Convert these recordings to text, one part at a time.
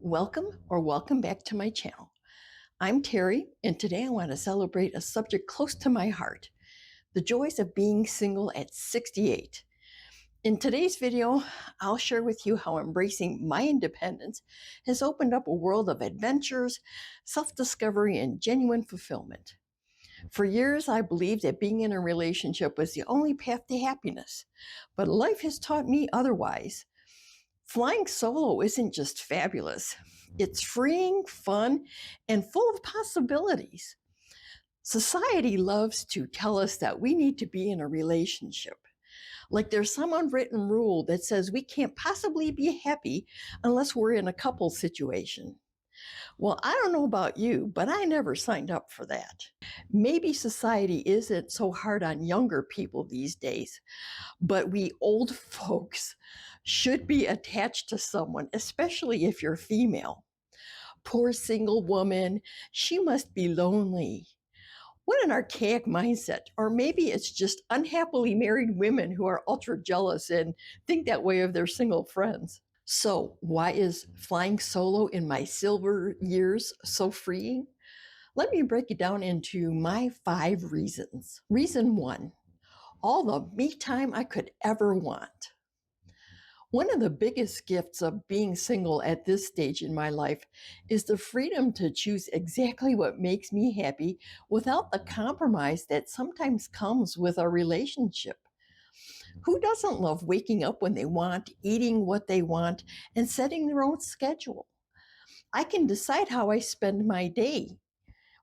Welcome back to my channel. I'm Teri, and today I want to celebrate a subject close to my heart, the joys of being single at 68. In today's video, I'll share with you how embracing my independence has opened up a world of adventures, self-discovery, and genuine fulfillment. For years, I believed that being in a relationship was the only path to happiness, but life has taught me otherwise. Flying solo isn't just fabulous. It's freeing, fun, and full of possibilities. Society loves to tell us that we need to be in a relationship. Like there's some unwritten rule that says we can't possibly be happy unless we're in a couple situation. Well, I don't know about you, but I never signed up for that. Maybe society isn't so hard on younger people these days, but we old folks should be attached to someone, especially if you're female. Poor single woman, she must be lonely. What an archaic mindset. Or maybe it's just unhappily married women who are ultra jealous and think that way of their single friends. So why is flying solo in my silver years so freeing? Let me break it down into my 5 reasons. Reason 1, all the me time I could ever want. One of the biggest gifts of being single at this stage in my life is the freedom to choose exactly what makes me happy without the compromise that sometimes comes with a relationship. Who doesn't love waking up when they want, eating what they want, and setting their own schedule? I can decide how I spend my day,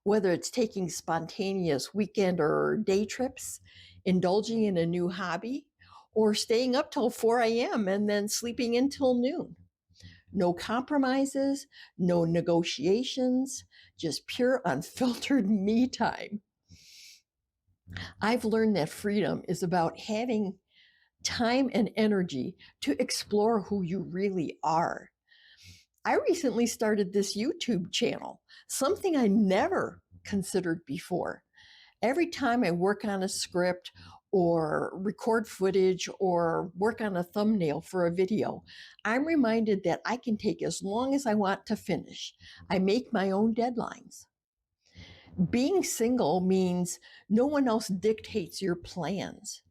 whether it's taking spontaneous weekend or day trips, indulging in a new hobby, or staying up till 4 a.m. and then sleeping until noon. No compromises, no negotiations, just pure unfiltered me time. I've learned that freedom is about having time and energy to explore who you really are. I recently started this YouTube channel, something I never considered before. Every time I work on a script or record footage or work on a thumbnail for a video, I'm reminded that I can take as long as I want to finish. I make my own deadlines. Being single means no one else dictates your plans.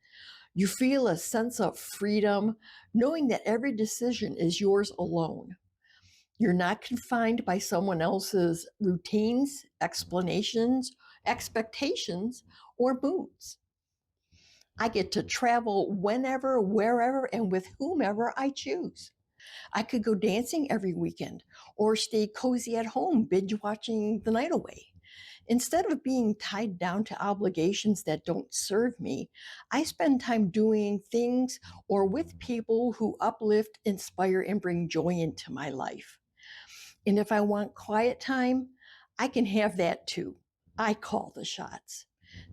You feel a sense of freedom, knowing that every decision is yours alone. You're not confined by someone else's routines, explanations, expectations, or moods. I get to travel whenever, wherever, and with whomever I choose. I could go dancing every weekend or stay cozy at home, binge watching the night away. Instead of being tied down to obligations that don't serve me, I spend time doing things or with people who uplift, inspire, and bring joy into my life. And if I want quiet time, I can have that too. I call the shots.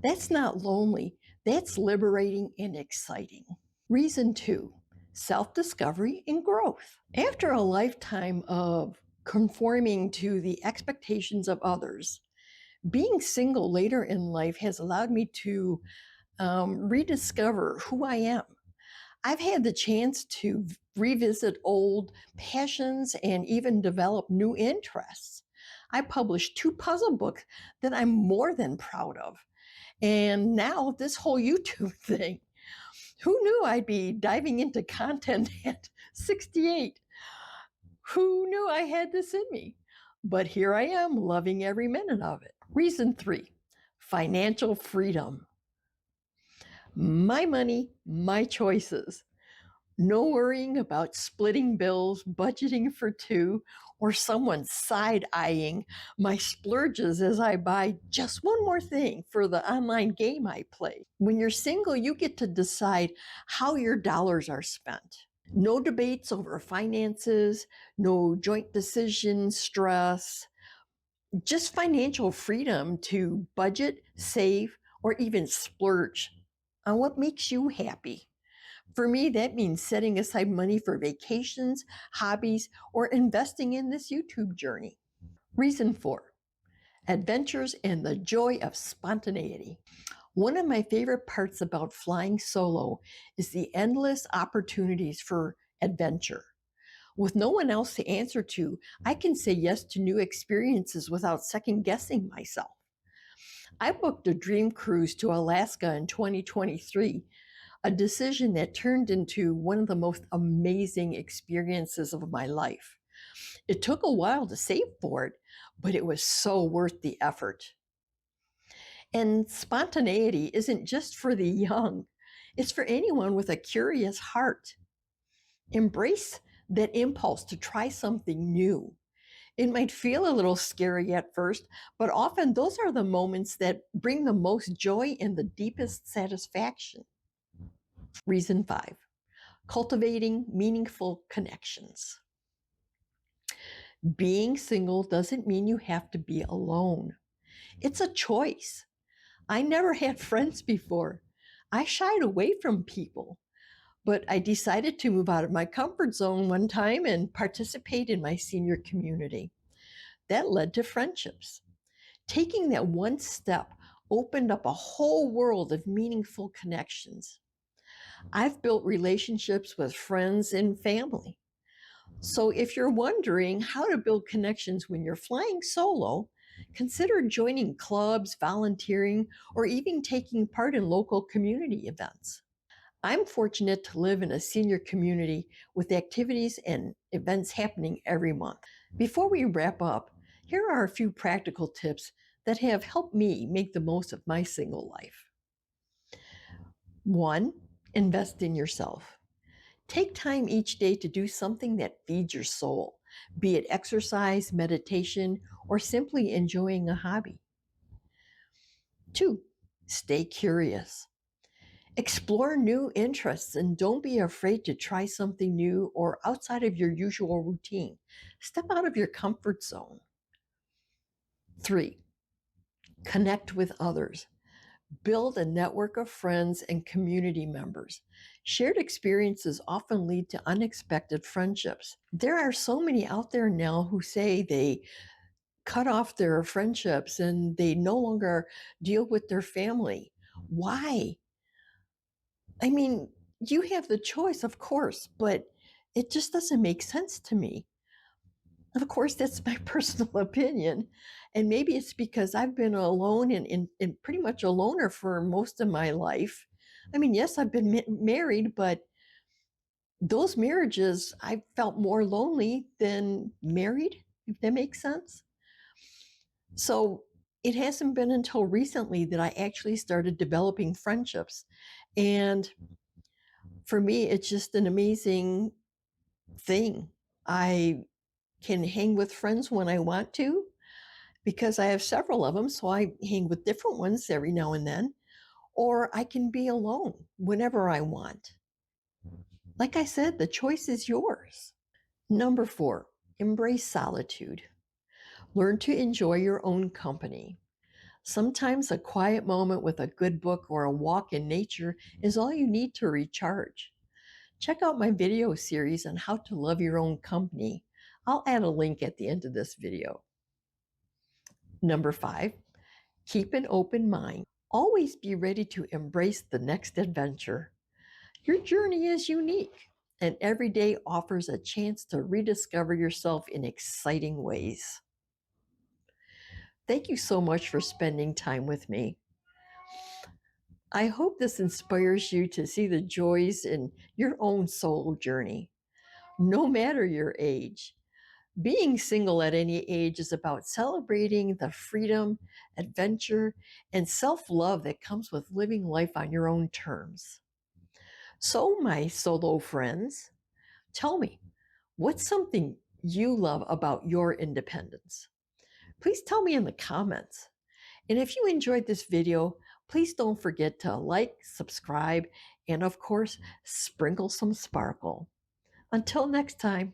That's not lonely. That's liberating and exciting. Reason 2, self-discovery and growth. After a lifetime of conforming to the expectations of others, being single later in life has allowed me to rediscover who I am. I've had the chance to revisit old passions and even develop new interests. I published 2 puzzle books that I'm more than proud of. And now this whole YouTube thing. Who knew I'd be diving into content at 68? Who knew I had this in me? But here I am, loving every minute of it. Reason 3, financial freedom. My money, my choices. No worrying about splitting bills, budgeting for 2, or someone side-eyeing my splurges as I buy just one more thing for the online game I play. When you're single, you get to decide how your dollars are spent. No debates over finances, no joint decision stress, just financial freedom to budget, save, or even splurge on what makes you happy. For me, that means setting aside money for vacations, hobbies, or investing in this YouTube journey. Reason 4, adventures and the joy of spontaneity. One of my favorite parts about flying solo is the endless opportunities for adventure. With no one else to answer to, I can say yes to new experiences without second guessing myself. I booked a dream cruise to Alaska in 2023, a decision that turned into one of the most amazing experiences of my life. It took a while to save for it, but it was so worth the effort. And spontaneity isn't just for the young, it's for anyone with a curious heart. Embrace that impulse to try something new. It might feel a little scary at first, but often those are the moments that bring the most joy and the deepest satisfaction. Reason 5, cultivating meaningful connections. Being single doesn't mean you have to be alone. It's a choice. I never had friends before. I shied away from people, but I decided to move out of my comfort zone one time and participate in my senior community. That led to friendships. Taking that one step opened up a whole world of meaningful connections. I've built relationships with friends and family. So if you're wondering how to build connections when you're flying solo, consider joining clubs, volunteering, or even taking part in local community events. I'm fortunate to live in a senior community with activities and events happening every month. Before we wrap up, here are a few practical tips that have helped me make the most of my single life. 1, invest in yourself. Take time each day to do something that feeds your soul, be it exercise, meditation, or simply enjoying a hobby. 2, stay curious. Explore new interests and don't be afraid to try something new or outside of your usual routine. Step out of your comfort zone. 3, connect with others. Build a network of friends and community members. Shared experiences often lead to unexpected friendships. There are so many out there now who say they cut off their friendships and they no longer deal with their family. Why? I mean, you have the choice, of course, but it just doesn't make sense to me. Of course, that's my personal opinion. And maybe it's because I've been alone and pretty much a loner for most of my life. I mean, yes, I've been married, but those marriages, I felt more lonely than married, if that makes sense. So it hasn't been until recently that I actually started developing friendships. And for me, it's just an amazing thing. I can hang with friends when I want to because I have several of them. So I hang with different ones every now and then, or I can be alone whenever I want. Like I said, the choice is yours. Number 4, embrace solitude. Learn to enjoy your own company. Sometimes a quiet moment with a good book or a walk in nature is all you need to recharge. Check out my video series on how to love your own company. I'll add a link at the end of this video. Number 5, keep an open mind. Always be ready to embrace the next adventure. Your journey is unique, and every day offers a chance to rediscover yourself in exciting ways. Thank you so much for spending time with me. I hope this inspires you to see the joys in your own solo journey, no matter your age. Being single at any age is about celebrating the freedom, adventure, and self love that comes with living life on your own terms. So, my solo friends, tell me, what's something you love about your independence? Please tell me in the comments. And if you enjoyed this video, please don't forget to like, subscribe, and of course, sprinkle some sparkle. Until next time.